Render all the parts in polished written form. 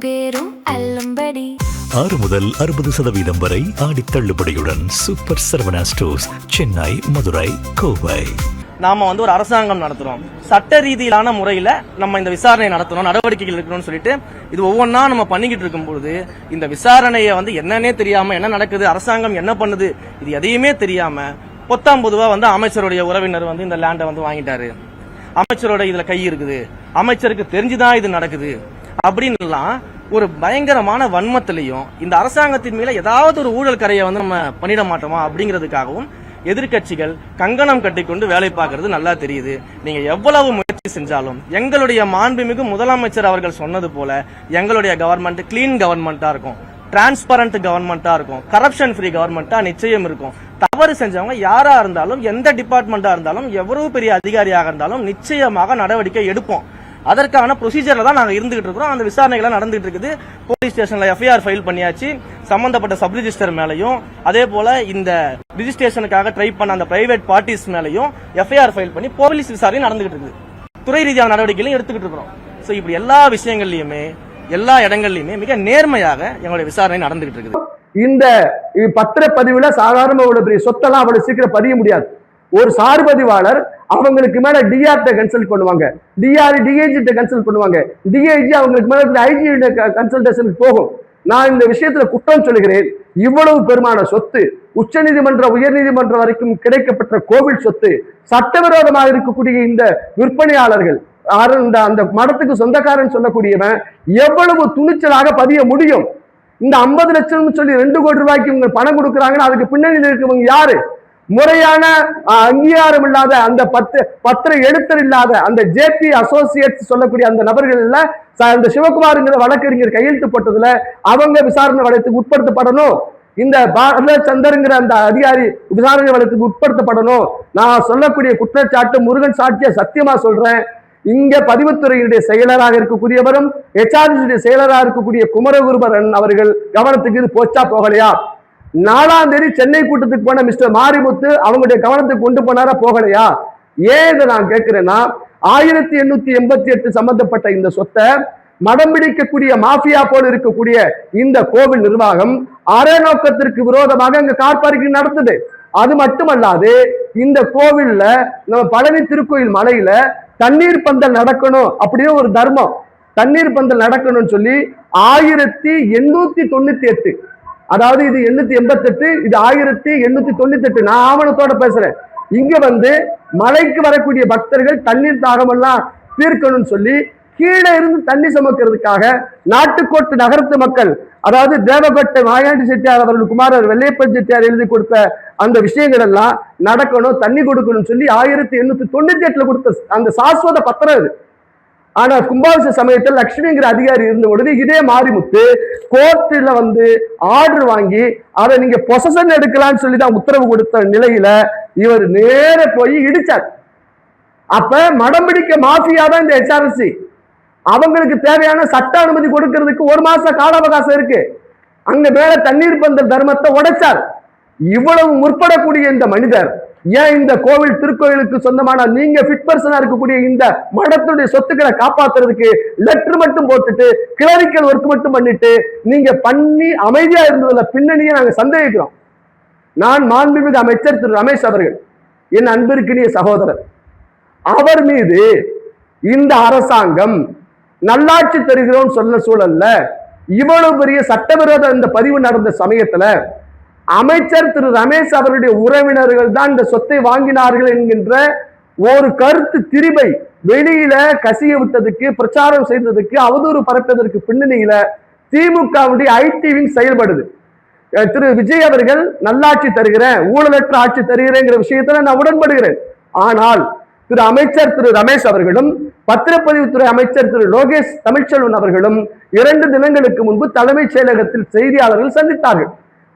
பேரும் அல்லும்படி 6 முதல் 60% வரை ஆடி தள்ளுபடியுடன் சூப்பர் சரவணா ஸ்டோர்ஸ், சென்னை, மதுரை, கோவை. நாம ஒரு அரசாங்கம் நடத்துறோம், சட்ட ரீதியிலான முறையில நம்ம இந்த விசாரணை நடத்தணும், நடவடிக்கைகள் இருக்கணும்னு சொல்லிட்டு இது ஒவ்வொன்றா நம்ம பண்ணிக்கிட்டு இருக்கும்போது இந்த விசாரணையை என்னன்னே தெரியாம என்ன நடக்குது, அரசாங்கம் என்ன பண்ணுது, இது எதையுமே தெரியாம பொத்தாம் பொதுவா அமைச்சருடைய உறவினர் இந்த லேண்டை வாங்கிட்டாரு, அமைச்சரோட இதுல கை இருக்குது, அமைச்சருக்கு தெரிஞ்சுதான் இது நடக்குது அப்படின்னுலாம் ஒரு பயங்கரமான வன்மத்திலையும் இந்த அரசாங்கத்தின் மேல ஏதாவது ஒரு ஊழல் கரையை நம்ம பண்ணிட மாட்டோமா அப்படிங்கிறதுக்காகவும் எதிர்கட்சிகள் கங்கணம் கட்டிக்கொண்டு வேலை பார்க்கறது நல்லா தெரியுது. நீங்க எவ்வளவு முயற்சி செஞ்சாலும் எங்களுடைய மாண்புமிகு முதலமைச்சர் அவர்கள் சொன்னது போல எங்களுடைய கவர்மெண்ட் கிளீன் கவர்மெண்டா இருக்கும், டிரான்ஸ்பரண்ட் கவர்மெண்டா இருக்கும், கரப்ஷன் ஃப்ரீ கவர்மெண்டா நிச்சயம் இருக்கும். தவறு செஞ்சவங்க யாரா இருந்தாலும், எந்த டிபார்ட்மெண்டா இருந்தாலும், எவ்வளவு பெரிய அதிகாரியாக இருந்தாலும் நிச்சயமாக நடவடிக்கை எடுப்போம். அதற்கான ப்ரொசீஜர்ல தான் நாங்க இருந்துகிட்டு இருக்கிறோம். அந்த விசாரணைகள் நடந்துட்டு இருக்குது. போலீஸ் ஸ்டேஷன்ல எஃப்ஐஆர் ஃபைல் பண்ணியாச்சு. சம்பந்தப்பட்ட சப் ரிஜிஸ்டர் மேலையும் அதே போல இந்த ரிஜிஸ்ட்ரேஷனுக்காக ட்ரை பண்ண அந்த பிரைவேட் பார்ட்டிஸ் மேலையும் எஃப்ஐஆர் ஃபைல் பண்ணி போலீஸ் விசாரணை நடந்துகிட்டு இருக்குது. துறை ரீதியான நடவடிக்கைகளையும் எடுத்துக்கிட்டு இருக்கிறோம். சோ இப்படி எல்லா விஷயங்கள்லயுமே எல்லா இடங்கள்லயுமே மிக நேர்மையாக எங்களுடைய விசாரணை நடந்துகிட்டு இருக்குது. இந்த பத்திரப்பதிவுல சாதாரண ஒரு பெரிய சொத்தெல்லாம் அவ்வளவு சீக்கிரம் பதிய முடியாது. ஒரு சார் பதிவாளர் அவங்களுக்கு மேல டிஆர்ட்ட கன்சல்ட் பண்ணுவாங்க, டிஆர் டிஐஜி கன்சல்ட் பண்ணுவாங்க, டிஐஜி அவங்களுக்கு மேல ஐஜி கன்சல்டேஷனுக்கு போகும். நான் இந்த விஷயத்துல குற்றம் சொல்லுகிறேன். இவ்வளவு பெருமான சொத்து உச்ச நீதிமன்ற உயர் நீதிமன்றம் வரைக்கும் கிடைக்கப்பட்ட கோவில் சொத்து, சட்டவிரோதமாக இருக்கக்கூடிய இந்த விற்பனையாளர்கள் அந்த மடத்துக்கு சொந்தக்காரன் சொல்லக்கூடியவன் எவ்வளவு துணிச்சலாக பதிய முடியும்? இந்த 50 லட்சம் சொல்லி 2 கோடி ரூபாய்க்கு இவங்க பணம் கொடுக்குறாங்கன்னா அதுக்கு பின்னணியில் இருக்கவங்க யாரு? முறையான அங்கீகாரம் இல்லாத அந்த பத்திர எழுத்தர் இல்லாத அந்த ஜேபி அசோசியேட்ஸ் சொல்லக்கூடிய அந்த நபர்கள் அந்த சிவகுமார்ங்கிற வழக்கறிஞர் கையெழுத்து போட்டதுல அவங்க விசாரணை வளையத்துக்கு உட்படுத்தப்படணும். இந்த பாலச்சந்தர்ங்கிற அந்த அதிகாரி விசாரணை வளையத்துக்கு உட்படுத்தப்படணும். நான் சொல்லக்கூடிய குற்றச்சாட்டு முருகன் சாட்சிய சத்தியமா சொல்றேன். இங்க பதிவுத்துறையினுடைய செயலராக இருக்கக்கூடியவரும் HRD செயலராக இருக்கக்கூடிய குமரகுருபரன் அவர்கள் கவனத்துக்கு இது போச்சா போகலையா? 4ஆம் தேதி சென்னை கூட்டத்துக்கு போன மிஸ்டர் மாரிமுத்து அவங்களுடைய கவனத்துக்கு கொண்டு போனாரா போகலையா? ஏன் இதை நான் கேட்கிறேன்னா 1888 சம்பந்தப்பட்ட இந்த சொத்தை மடம் பிடிக்கக்கூடிய மாஃபியா போல இருக்கக்கூடிய இந்த கோவில் நிர்வாகம் அரை நோக்கத்திற்கு விரோதமாக அங்க கார் பார்க்கிங் நடத்துது. அது மட்டுமல்லாது இந்த கோவில்ல நம்ம பழனி திருக்கோயில் மலையில தண்ணீர் பந்தல் நடக்கணும் அப்படின்னு ஒரு தர்மம், தண்ணீர் பந்தல் நடக்கணும்னு சொல்லி 1898, அதாவது இது 888, இது 1898. நான் ஆவணத்தோட பேசுறேன். இங்க மலைக்கு வரக்கூடிய பக்தர்கள் தண்ணீர் தாகமெல்லாம் தீர்க்கணும்னு சொல்லி கீழே இருந்து தண்ணி சுமக்கிறதுக்காக நாட்டுக்கோட்டு நகரத்து மக்கள், அதாவது தேவகோட்டை மாயாண்டி செட்டியார் அவர்கள் குமாரர் வெள்ளையப்பன் செட்டியார் எழுதி கொடுத்த அந்த விஷயங்கள் எல்லாம் நடக்கணும், தண்ணி கொடுக்கணும்னு சொல்லி 1898 கொடுத்த அந்த சாஸ்வத பத்திரம் இது. ஆனா கும்பாபிஷேக சமயத்தில் லட்சுமிங்கிற அதிகாரி இருந்த பொழுது இதே மாரிமுத்து கோர்ட்ல ஆர்டர் வாங்கி அதை நீங்க பொசஷன் எடுக்கலாம்னு சொல்லிதான் உத்தரவு கொடுத்த நிலையில இவர் நேர போய் இடிச்சார். அப்ப மடம் பிடிக்க மாஃபியா தான் இந்த HRC. அவங்களுக்கு தேவையான சட்ட அனுமதி கொடுக்கிறதுக்கு 1 மாச கால அவகாசம் இருக்கு. அங்க மேல தண்ணீர் பந்தல் தர்மத்தை உடைச்சார். இவ்வளவு முற்படக்கூடிய இந்த மனிதர் ஏன் இந்த கோவில் திருக்கோயிலுக்கு சொந்தமான நீங்க ஃபிட் பர்சனா இருக்கக்கூடிய இந்த மடத்துடைய சொத்துக்களை காப்பாத்துறதுக்கு லெட்டர் மட்டும் போட்டுட்டு கிளரிக்கல் ஒர்க் மட்டும் பண்ணிட்டு நீங்க பண்ணி அமைதியா இருந்ததுல பின்னணியை நாங்க சந்தேகிக்கிறோம். நான் மாண்புமிகு அமைச்சர் திரு ரமேஷ் அவர்கள், என் அன்பிற்கினிய சகோதரர், அவர் மீது இந்த அரசாங்கம் நல்லாட்சி தருகிறோம் சொன்ன சூழல்ல இவ்வளவு பெரிய சட்டவிரோத இந்த பதிவு நடந்த சமயத்துல அமைச்சர் திரு ரமேஷ் அவருடைய உறவினர்கள் தான் இந்த சொத்தை வாங்கினார்கள் என்கின்ற ஒரு கருத்து திரிபை வெளியில கசிய விட்டதுக்கு, பிரச்சாரம் செய்ததுக்கு, அவதூறு பரப்பதற்கு பின்னணியில திமுகவுடைய ஐடி விங் செயல்படுது. திரு விஜய் அவர்கள் நல்லாட்சி தருகிறேன், ஊழலற்ற ஆட்சி தருகிறேங்கிற விஷயத்துல நான் உடன்படுகிறேன். ஆனால் திரு அமைச்சர் திரு ரமேஷ் அவர்களும் பத்திரப்பதிவுத்துறை அமைச்சர் திரு லோகேஷ் தமிழ்ச்செல்வன் அவர்களும் 2 தினங்களுக்கு முன்பு தலைமைச் செயலகத்தில் செய்தியாளர்கள் சந்தித்தார்கள்.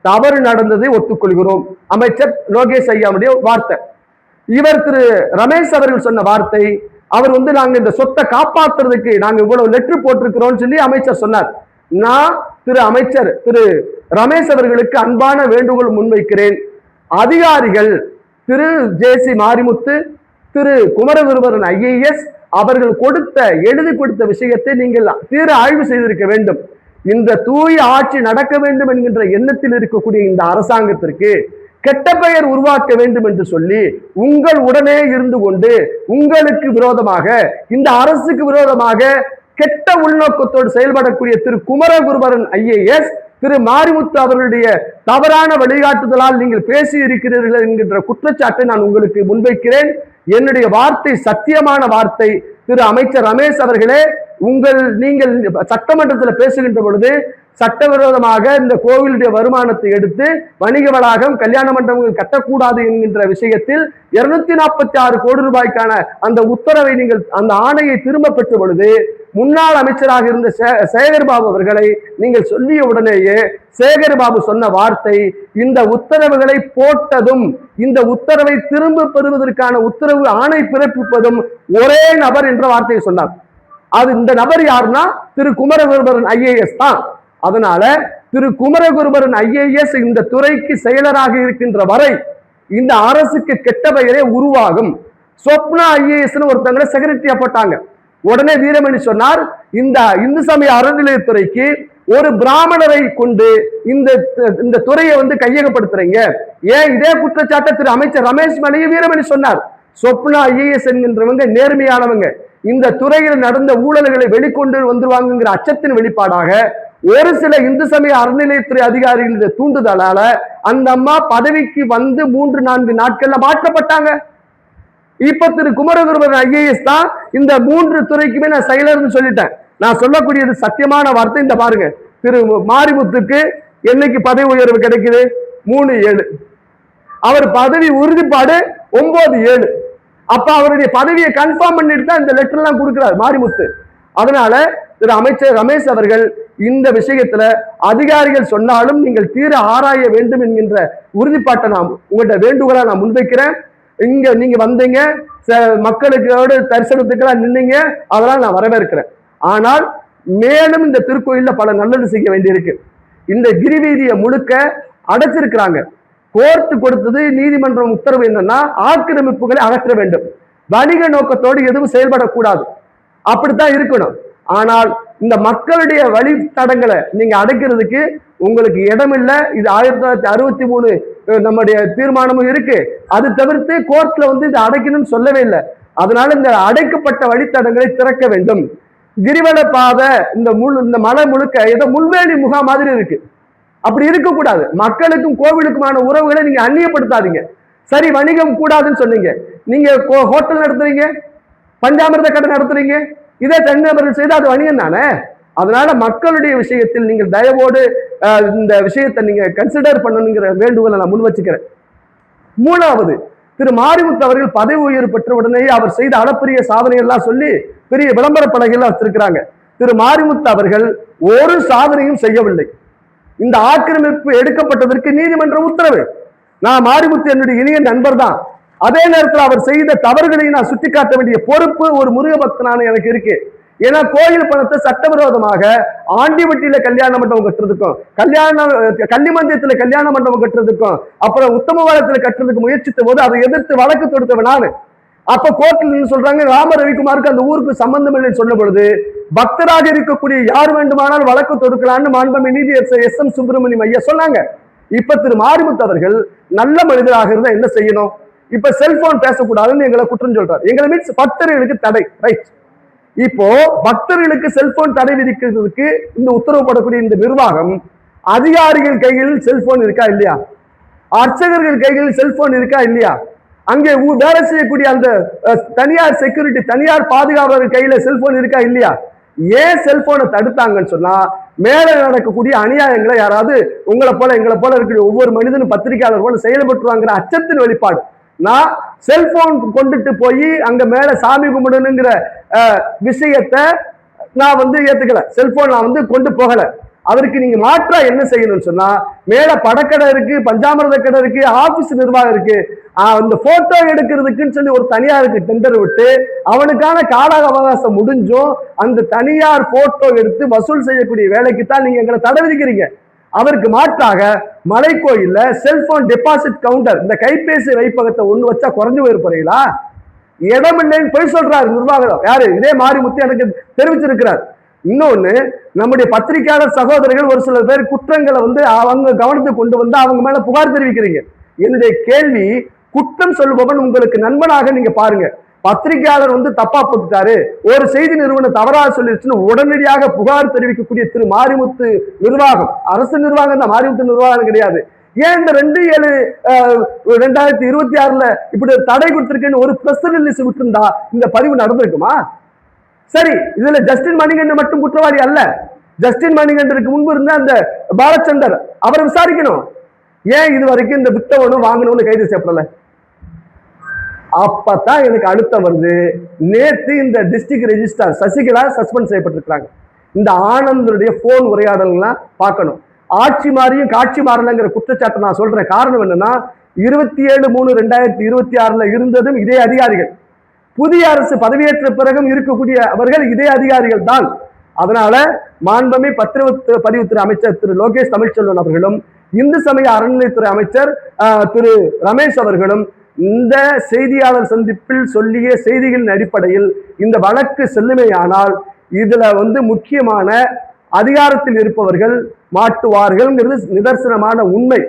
தவறு நடந்ததை ஒத்துக்கொள்கிறோம், அமைச்சர் லோகேஷ் ஐயாவுடைய வார்த்தை. இவர் திரு ரமேஷ் அவர்கள் சொன்ன வார்த்தை, அவர் நாங்க இந்த சொத்தை காப்பாற்றுறதுக்கு நாங்க இவ்வளவு லெட்டர் போட்டிருக்கிறோம் சொல்லி அமைச்சர் சொன்னார். நான் திரு அமைச்சர் திரு ரமேஷ் அவர்களுக்கு அன்பான வேண்டுகோள் முன்வைக்கிறேன். அதிகாரிகள் திரு ஜேசி மாரிமுத்து, திரு குமரகுருபரன் IAS, அவர்கள் எழுதி கொடுத்த விஷயத்தை நீங்கள் தீர ஆய்வு செய்திருக்க வேண்டும். இந்த தூய ஆட்சி நடக்க வேண்டும் என்கின்ற எண்ணத்தில் இருக்கக்கூடிய இந்த அரசாங்கத்திற்கு கெட்ட பெயர் உருவாக்க வேண்டும் என்று சொல்லி உங்கள் உடனே இருந்து கொண்டு உங்களுக்கு விரோதமாக, இந்த அரசுக்கு விரோதமாக கெட்ட உள்நோக்கத்தோடு செயல்படக்கூடிய திரு குமரகுருபரன் IAS, திரு மாரிமுத்து அவர்களுடைய தவறான வழிகாட்டுதலால் நீங்கள் பேசி இருக்கிறீர்கள் என்கின்ற குற்றச்சாட்டை நான் உங்களுக்கு முன்வைக்கிறேன். என்னுடைய வார்த்தை சத்தியமான வார்த்தை. திரு அமைச்சர் ரமேஷ் அவர்களே, நீங்கள் சட்டமன்றத்தில் பேசுகின்ற பொழுது சட்டவிரோதமாக இந்த கோவிலுடைய வருமானத்தை எடுத்து வணிக வளாகம், கல்யாண மண்டபங்கள் கட்டக்கூடாது என்கின்ற விஷயத்தில் 246 கோடி ரூபாய்க்கான அந்த உத்தரவை நீங்கள் அந்த ஆணையை திரும்ப பெற்ற பொழுது முன்னாள் அமைச்சராக இருந்த சேகர்பாபு அவர்களை நீங்கள் சொல்லிய உடனேயே சேகர்பாபு சொன்ன வார்த்தை, இந்த உத்தரவுகளை போட்டதும் இந்த உத்தரவை திரும்ப பெறுவதற்கான உத்தரவு ஆணை பிறப்பிப்பதும் ஒரே நபர் என்ற வார்த்தையை சொன்னார். அது இந்த நபர் யாருன்னா திரு குமரகுருபரன் IAS தான். அதனால திரு குமரகுருபரன் IAS இந்த துறைக்கு செயலராக இருக்கின்ற வரை இந்த அரசுக்கு கெட்ட பெயரே உருவாகும். சொப்னா IAS ஒருத்தங்களை செக்ரட்டரியா போட்டாங்க. உடனே வீரமணி சொன்னார், இந்த இந்து சமய அறநிலையத்துறைக்கு ஒரு பிராமணரை கொண்டு இந்த துறையை கையகப்படுத்துறீங்க. ஏன் இதே குற்றச்சாட்டை திரு அமைச்சர் ரமேஷ் மேலேயும் வீரமணி சொன்னார். சொப்னா IAS என்கின்றவங்க நேர்மையானவங்க, இந்த துறையில் நடந்த ஊழல்களை வெளிக்கொண்டு வந்துருவாங்கிற அச்சத்தின் வெளிப்பாடாக ஒரு சில இந்து சமய அறநிலையத்துறை அதிகாரிகளுடைய தூண்டுதலால அந்த அம்மா பதவிக்கு வந்து 3-4 நாட்கள்ல மாற்றப்பட்டாங்க. இப்ப திரு குமரகுருபரன் IAS தான் இந்த 3 துறைக்குமே நான் செயலர்னு சொல்லிட்டேன். நான் சொல்லக்கூடியது சத்தியமான வார்த்தை. இந்த பாருங்க, திரு மாரிமுத்துக்கு என்னைக்கு பதவி உயர்வு கிடைக்குது? 3/7. அவர் பதவி உறுதிப்பாடு 9/7. அப்ப அவருடைய பதவியை கன்ஃபார்ம் பண்ணிட்டு தான் இந்த லெட்டர் எல்லாம் கொடுக்கிறார் மாரிமுத்து. அதனால திரு அமைச்சர் ரமேஷ் அவர்கள் இந்த விஷயத்துல அதிகாரிகள் சொன்னாலும் நீங்கள் தீர ஆராய வேண்டும் என்கின்ற உறுதிப்பாட்டை நான் உங்கள்கிட்ட வேண்டுகோளா நான் முன்வைக்கிறேன். இங்க நீங்க வந்தீங்க, மக்களுக்கு தரிசனத்துக்கெல்லாம் நின்னீங்க, அதெல்லாம் நான் வரவேற்கிறேன். ஆனால் மேலும் இந்த திருக்கோயில்ல பல நல்லது செய்ய வேண்டியிருக்கு. இந்த கிரிவீதியை முழுக்க அடைச்சிருக்கிறாங்க. கோர்ட்டு கொடுத்தது, நீதிமன்றம் உத்தரவு என்னன்னா ஆக்கிரமிப்புகளை அகற்ற வேண்டும், வணிக நோக்கத்தோடு எதுவும் செயல்படக்கூடாது, அப்படித்தான் இருக்கணும். ஆனால் இந்த மக்களுடைய வழித்தடங்களை நீங்க அடைக்கிறதுக்கு உங்களுக்கு இடம் இல்லை. இது 1963 நம்முடைய தீர்மானமும் இருக்கு. அது தவிர்த்து கோர்ட்ல இதை அடைக்கணும்னு சொல்லவே இல்லை. அதனால இந்த அடைக்கப்பட்ட வழித்தடங்களை திறக்க வேண்டும். கிரிவல பாதை இந்த மலை முழுக்க ஏதோ முள்வேலி முகாம் மாதிரி இருக்கு, அப்படி இருக்கக்கூடாது. மக்களுக்கும் கோவிலுக்குமான உறவுகளை நீங்க அந்நியப்படுத்தாதீங்க. சரி, வணிகம் கூடாதுன்னு சொன்னீங்க, நீங்க ஹோட்டல் நடத்துறீங்க, பஞ்சாமிர்த கடை நடத்துறீங்க, இதே தனிநபர்கள் செய்து அது வணிகம் தானே. அதனால மக்களுடைய விஷயத்தில் நீங்கள் தயவோடு இந்த விஷயத்தை நீங்க கன்சிடர் பண்ணணுங்கிற வேண்டுகோளை நான் முன் வச்சுக்கிறேன். மூணாவது, திரு மாரிமுத்து அவர்கள் பதவி உயர்வு பெற்ற உடனே அவர் செய்த அளப்பரிய சாதனை எல்லாம் சொல்லி பெரிய விளம்பர பலகைகள் வச்சிருக்கிறாங்க. திரு மாரிமுத்து அவர்கள் ஒரு சாதனையும் செய்யவில்லை. இந்த ஆக்கிரமிப்பு எடுக்கப்பட்டதற்கு நீதிமன்ற உத்தரவு. நான் மாரிமுத்து என்னுடைய இனிய நண்பர் தான். அதே நேரத்தில் அவர் செய்த தவறுகளை நான் சுட்டிக்காட்ட வேண்டிய பொறுப்பு ஒரு முருக பக்தனான எனக்கு இருக்கு. ஏன்னா கோயில் பணத்தை சட்டவிரோதமாக ஆண்டிவட்டியில கல்யாண மண்டபம் கட்டுறதுக்கும், கன்னிமந்தியத்துல கல்யாண மண்டபம் கட்டுறதுக்கும், அப்புறம் உத்தமபாலத்துல கட்டுறதுக்கு முயற்சித்த போது அதை எதிர்த்து வழக்கு தொடுத்தவன் நானு. அப்ப கோர்ட்டில் சொல்றாங்க ராம ரவிக்குமாருக்கு அந்த ஊருக்கு சம்பந்தம் இல்லைன்னு சொன்ன பொழுது பக்தராக இருக்கக்கூடிய யார் வேண்டுமானால் வழக்கு தொடுக்கலான்னு மாண்புமிகு நீதியரசர் SM சுப்பிரமணியம் ஐயா சொன்னாங்க. இப்ப திரு மாரிமுத்து அவர்கள் நல்ல மனிதராக இருந்தா என்ன செய்யணும்? இப்ப செல்போன் பேசக்கூடாதுன்னு எங்களை குற்றம் சொல்றாரு. எங்களை மீன்ஸ் பக்தர்களுக்கு தடை, ரைட்? இப்போ பக்தர்களுக்கு செல்போன் தடை விதிக்கிறதுக்கு இந்த உத்தரவு போடக்கூடிய இந்த நிர்வாகம் அதிகாரிகள் கைகளில் செல்போன் இருக்கா இல்லையா? அர்ச்சகர்கள் கைகளில் செல்போன் இருக்கா இல்லையா? அங்கே வேலை செய்யக்கூடிய அந்த தனியார் செக்யூரிட்டி, தனியார் பாதுகாவலர்கள் கையில செல்போன் இருக்கா இல்லையா? ஏன் செல்போனை தடுத்தாங்கன்னு சொன்னா மேல நடக்கக்கூடிய அநியாயங்களை யாராவது உங்களை போல எங்களை போல இருக்கிற ஒவ்வொரு மனிதனும் பத்திரிகையாளர் போல செயல்பட்டுருவாங்கிற அச்சத்தின் வெளிப்பாடு. நான் செல்போன் கொண்டுட்டு போய் அங்க மேல சாமி கும்பிடணுங்கிற விஷயத்தை நான் ஏத்துக்கல. செல்போன் நான் கொண்டு போகல. அதற்கு நீங்க மாற்றா என்ன செய்யணும்னு சொன்னா மேல படக்கடை இருக்கு, பஞ்சாமிரத கடை இருக்கு, ஆபீஸ் நிர்வாகம் இருக்கு, அந்த போட்டோ எடுக்கிறதுக்குன்னு சொல்லி ஒரு தனியாருக்கு டெண்டர் விட்டு அவனுக்கான கால அவகாசம் முடிஞ்சும் அந்த தனியார் போட்டோ எடுத்து வசூல் செய்யக்கூடிய வேலைக்கு தான் நீங்க எங்களை தடை விதிக்கிறீங்க. அதற்கு மாற்றாக மலைக்கோயில்ல செல்போன் டெபாசிட் கவுண்டர், இந்த கைபேசி வைப்பகத்தை ஒண்ணு வச்சா குறைஞ்சு போயிருப்பீங்களா? இடமில்லைன்னு பொய் சொல்றாரு நிர்வாகம். யாரு? இதே மாரிமுத்து எனக்கு தெரிவிச்சிருக்கிறார். இன்னொன்னு, நம்முடைய பத்திரிகையாளர் சகோதரர்கள் ஒரு சில பேர் குற்றங்களை அவங்க கவனத்துக்கு கொண்டு வந்து அவங்க மேல புகார் தெரிவிக்கிறீங்க. என்னுடைய கேள்வி, குற்றம் சொல்பவன் உங்களுக்கு நண்பனாக நீங்க பாருங்க. பத்திரிகையாளர் தப்பா போட்டுட்டாரு, ஒரு செய்தி நிறுவனம் தவறாக சொல்லிருச்சுன்னு உடனடியாக புகார் தெரிவிக்கக்கூடிய திரு மாரிமுத்து நிர்வாகம், அரசு நிர்வாகம் தான், மாரிமுத்து நிர்வாகம் கிடையாது. ஏன் இந்த 2/7/2026 இப்படி தடை கொடுத்திருக்கேன்னு ஒரு பிரஸ் ரிலீஸ் விட்டுருந்தா இந்த பதிவு நடந்திருக்குமா? சரி, இதுல ஜஸ்டின் மணிகண்டன் மட்டும் குற்றவாளி அல்ல. ஜஸ்டின் மணிகண்டனுக்கு முன்பு இருந்த அந்த பாலச்சந்தர், அவரை விசாரிக்கணும். ஏன் இது வரைக்கும் இந்த வித்தவனும் வாங்கணும்னு கைது செய்யப்படல? அப்பதான் எனக்கு அழுத்தம் வருது. நேற்று இந்த டிஸ்ட்ரிக்ட் ரெஜிஸ்ட்ரார் சசிகலா சஸ்பெண்ட் செய்யப்பட்டிருக்காங்க. இந்த ஆனந்தனுடைய போன் உரையாடலாம் பார்க்கணும். ஆட்சி மாறியும் காட்சி மாறலங்கிற குற்றச்சாட்டை நான் சொல்றேன். காரணம் என்னன்னா, 27/3/2026 இருந்ததும் இதே அதிகாரிகள், புதிய அரசு பதவியேற்ற பிறகும் இருக்கக்கூடிய அவர்கள் இதே அதிகாரிகள் தான். அதனால மாண்புமிகு பத்திரப்பதிவுத்துறை அமைச்சர் திரு லோகேஷ் தமிழ்ச்செல்வன் அவர்களும் இந்து சமய அறநிலையத்துறை அமைச்சர் திரு ரமேஷ் அவர்களும் இந்த செய்தியாளர் சந்திப்பில் சொல்லிய செய்திகளின் அடிப்படையில் இந்த வழக்கு செல்லுமையானால் இதுல முக்கியமான அதிகாரத்தில் இருப்பவர்கள் மாட்டுவார்கள் நிதர்சனமான உண்மை.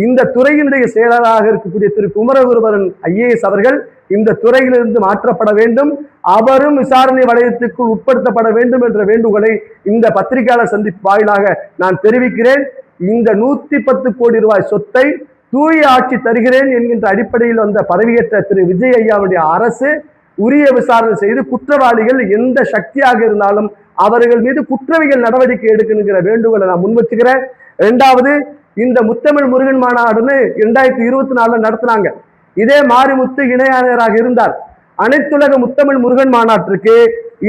இந்த துறையினுடைய செயலராக இருக்கக்கூடிய திரு குமரகுருபரன் IAS அவர்கள் இந்த துறையிலிருந்து மாற்றப்பட வேண்டும், அவரும் விசாரணை வளையத்துக்குள் உட்படுத்தப்பட வேண்டும் என்ற வேண்டுகோளை இந்த பத்திரிகையாளர் சந்திப்பு வாயிலாக நான் தெரிவிக்கிறேன். இந்த 110 கோடி ரூபாய் சொத்தை தூய ஆட்சி தருகிறேன் என்கின்ற அடிப்படையில் வந்த பதவியேற்ற திரு விஜய் ஐயாவுடைய அரசு உரிய விசாரணை செய்து குற்றவாளிகள் எந்த சக்தியாக இருந்தாலும் அவர்கள் மீது குற்றவியல் நடவடிக்கை எடுக்கணுங்கிற வேண்டுகோளை நான் முன்வச்சுக்கிறேன். இரண்டாவது, இந்த முத்தமிழ் முருகன் மாநாடுன்னு 2024 நடத்தினாங்க. இதே மாரிமுத்து இணையாளராக இருந்தார். அனைத்துலக முத்தமிழ் முருகன் மாநாட்டிற்கு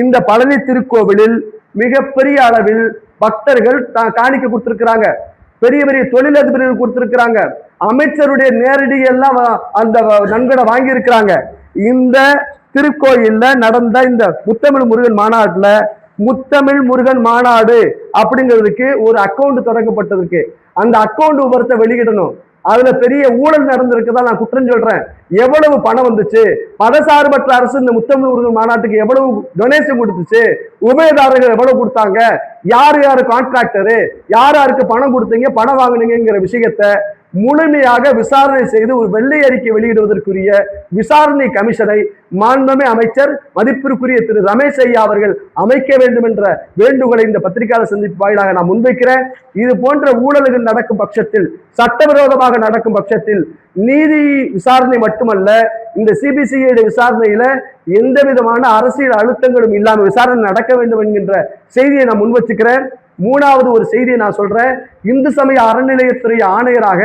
இந்த பழனி திருக்கோவிலில் மிகப்பெரிய அளவில் பக்தர்கள் காணிக்க கொடுத்திருக்கிறாங்க, பெரிய பெரிய தொழிலதிபர்கள் கொடுத்திருக்கிறாங்க, அமைச்சருடைய நேரடி எல்லாம் அந்த நன்கொடை வாங்கி இருக்கிறாங்க. இந்த திருக்கோயில்ல நடந்த இந்த முத்தமிழ் முருகன் மாநாட்டுல முத்தமிழ் முருகன் மாநாடு அப்படிங்கிறதுக்கு ஒரு அக்கௌண்ட் தொடங்கப்பட்டிருக்கு. அந்த அக்கௌண்ட் விவரத்தை வெளியிடணும். அதுல பெரிய ஊழல் நடந்திருக்குதா நான் குற்றம் சொல்றேன். எவ்வளவு பணம் வந்துச்சு, மதசார்பற்ற அரசு இந்த முத்தமிழ் முருகன் மாநாட்டுக்கு எவ்வளவு டொனேஷன் கொடுத்துச்சு, உபயதாரர்கள் எவ்வளவு கொடுத்தாங்க, யார் யாரு கான்ட்ராக்டரு, யார் யாருக்கு பணம் கொடுத்தீங்க, பணம் வாங்கினீங்கிற விஷயத்தை முழுமையாக விசாரணை செய்து ஒரு வெள்ளை அறிக்கை வெளியிடுவதற்குரிய விசாரணை கமிஷனை மாண்புமிகு அமைச்சர் மதிப்பிற்குரிய திரு ரமேஷ் ஐயா அவர்கள் அமைக்க வேண்டும் என்ற வேண்டுகோளை இந்த பத்திரிகையாளர் சந்திப்பு வாயிலாக நான் முன்வைக்கிறேன். இது போன்ற ஊழல்கள் நடக்கும் பட்சத்தில், சட்டவிரோதமாக நடக்கும் பட்சத்தில் நீதி விசாரணை மட்டுமல்ல, இந்த CBCID விசாரணையில எந்த விதமான அரசியல் அழுத்தங்களும் இல்லாமல் விசாரணை நடக்க வேண்டும் என்கின்ற செய்தியை நான் முன்வச்சுக்கிறேன். மூணாவது ஒரு செய்தியை நான் சொல்றேன். இந்து சமய அறநிலையத்துறை ஆணையராக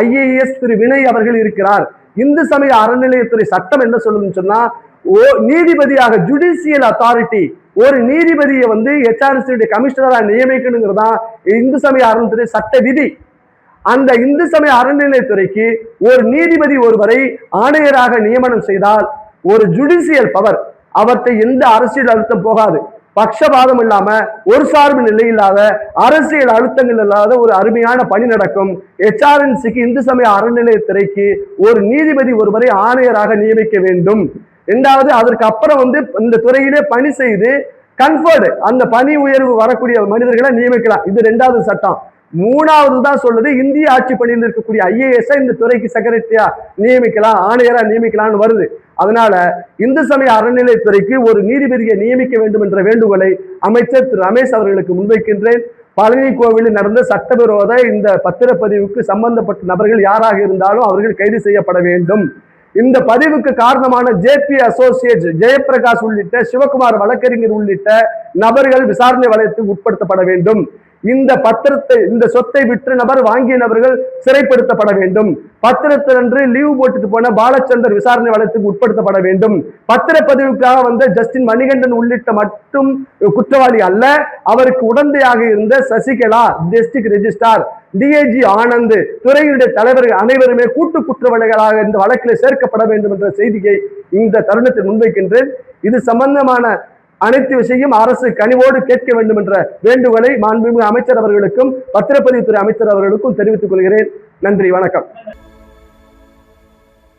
IAS திரு வினய் அவர்கள் இருக்கிறார். இந்து சமய அறநிலையத்துறை சட்டம் என்ன சொல்லுன்னு சொன்னா, நீதிபதியாக ஜுடிஷியல் அத்தாரிட்டி, ஒரு நீதிபதியை HRC கமிஷனராக நியமிக்கணுங்கிறதா இந்து சமய அறநிலையத்துறை சட்ட விதி. அந்த இந்து சமய அறநிலையத்துறைக்கு ஒரு நீதிபதி ஒருவரை ஆணையராக நியமனம் செய்தால் ஒரு ஜுடிஷியல் பவர், அவற்றை எந்த அரசியல் அழுத்தம் போகாது, பட்சபாதம் இல்லாம, ஒரு சார்பு நிலை இல்லாத, அரசியல் அழுத்தங்கள் இல்லாத ஒரு அருமையான பணி நடக்கும். HRNCக்கு இந்து சமய அறநிலையத்துறைக்கு ஒரு நீதிபதி ஒருவரை ஆணையராக நியமிக்க வேண்டும். இரண்டாவது, அதற்கு அப்புறம் இந்த துறையிலே பணி செய்து கன்ஃபர்டு அந்த பணி உயர்வு வரக்கூடிய மனிதர்களை நியமிக்கலாம். இது இரண்டாவது சட்டம். மூணாவது தான் சொல்லுது, இந்திய ஆட்சி பணியில் இருக்கக்கூடிய IAS இந்த துறைக்கு செக்ரட்டரியா நியமிக்கலாம், ஆணையரா நியமிக்கலாம்னு வருது. அதனால இந்து சமய அறநிலையத்துறைக்கு ஒரு நீதிபதியை நியமிக்க வேண்டும் என்ற வேண்டுகோளை அமைச்சர் திரு ரமேஷ் அவர்களுக்கு முன்வைக்கின்றேன். பழனி கோவிலில் நடந்த சட்டவிரோத இந்த பத்திரப்பதிவுக்கு சம்பந்தப்பட்ட நபர்கள் யாராக இருந்தாலும் அவர்கள் கைது செய்யப்பட வேண்டும். இந்த பதிவுக்கு காரணமான JP அசோசியேட்ஸ், ஜெயபிரகாஷ் உள்ளிட்ட சிவகுமார் வழக்கறிஞர் உள்ளிட்ட நபர்கள் விசாரணை வளையத்துக்கு உட்படுத்தப்பட வேண்டும். இந்த சொத்தை விற்ற நபர் வாங்கிய நபர்கள் சிறைப்படுத்தப்பட வேண்டும். பத்திரத்தினன்று லீவ் போட்டுட்டு போன பாலச்சந்தர் விசாரணை வளையத்துக்கு உட்படுத்தப்பட வேண்டும். பத்திரப்பதிவுக்காக வந்த ஜஸ்டின் மணிகண்டன் உள்ளிட்ட மட்டும் குற்றவாளி அல்ல, அவருக்கு உடந்தையாக இருந்த Sasikala, district registrar, DIG Anand, துறையுடைய தலைவர்கள் அனைவருமே கூட்டு குற்றவாளிகளாக இந்த வழக்கில் சேர்க்கப்பட வேண்டும் என்ற செய்தியை இந்த தருணத்தில் முன்வைக்கின்றேன். இது சம்பந்தமான அனைத்து விஷயம் அரசு கனிவோடு கேட்க வேண்டும் என்ற வேண்டுகோளை மாண்புமிகு அமைச்சர் அவர்களுக்கும் பத்திரப்பதிவுத்துறை அமைச்சர் அவர்களுக்கும் தெரிவித்துக் கொள்கிறேன். நன்றி, வணக்கம்.